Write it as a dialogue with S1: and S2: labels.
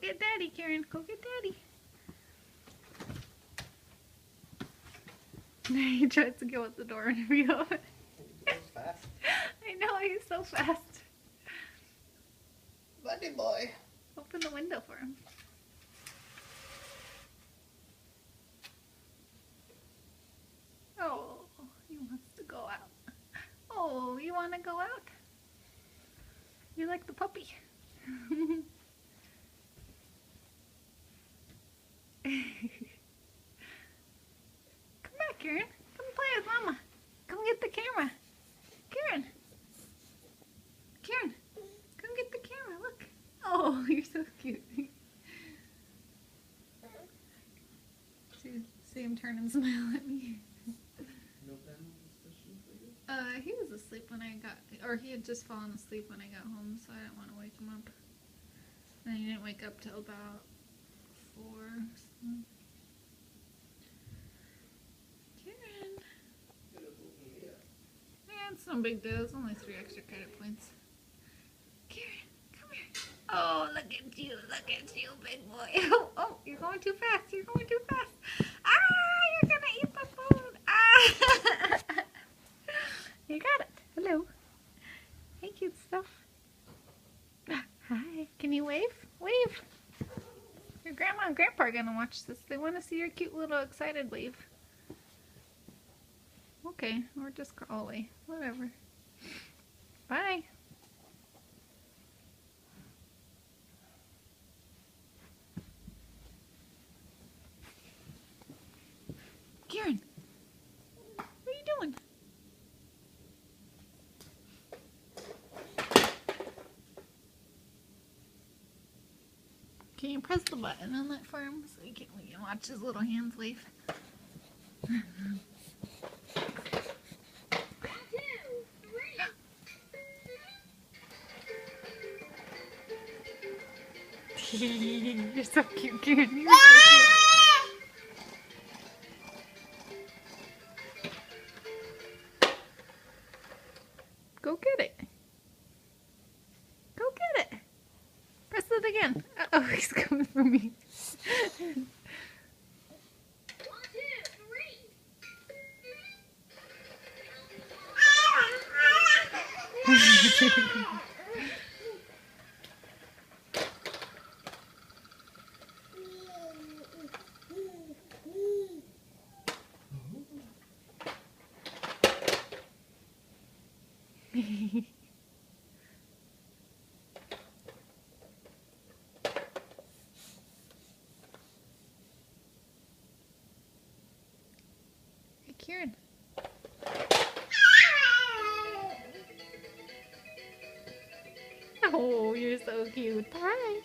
S1: get Daddy, Kieran. Go get Daddy. He tries to go out the door whenever you open.
S2: He goes fast.
S1: I know, he's so fast.
S2: Buddy boy.
S1: Open the window for him. Oh, he wants to go out. Oh, you want to go out? You like the puppy? Come back, Kieran. Come play with Mama. Come get the camera. Kieran. Kieran. Come get the camera. Look. Oh, you're so cute. See him turn and smile at me.
S2: No family discussion for you?
S1: He was asleep when I got, or he had just fallen asleep when I got home, so I didn't want to wake him up. And he didn't wake up till about 4. So. Kieran. Yeah, it's no big deal. It's only 3 extra credit points. Kieran, come here. Oh, look at you. Look at you, big boy. Oh, you're going too fast. You're going too fast. Ah, you're going to eat the food. Ah. You got it. Hello. Hey, cute stuff. Hi. Can you wave? Wave. Your grandma and grandpa are going to watch this. They want to see your cute little excited wave. Okay, or just crawl away. Whatever. Bye. Kieran, what are you doing? Can you press the button on that for him so we can watch his little hands wave? You're so cute, Kieran. You're so cute. Go get it. Go get it. Press it again. Uh-oh, he's coming for me.
S3: 1, 2, 3.
S1: Hey, Kieran. Oh, you're so cute. Hi.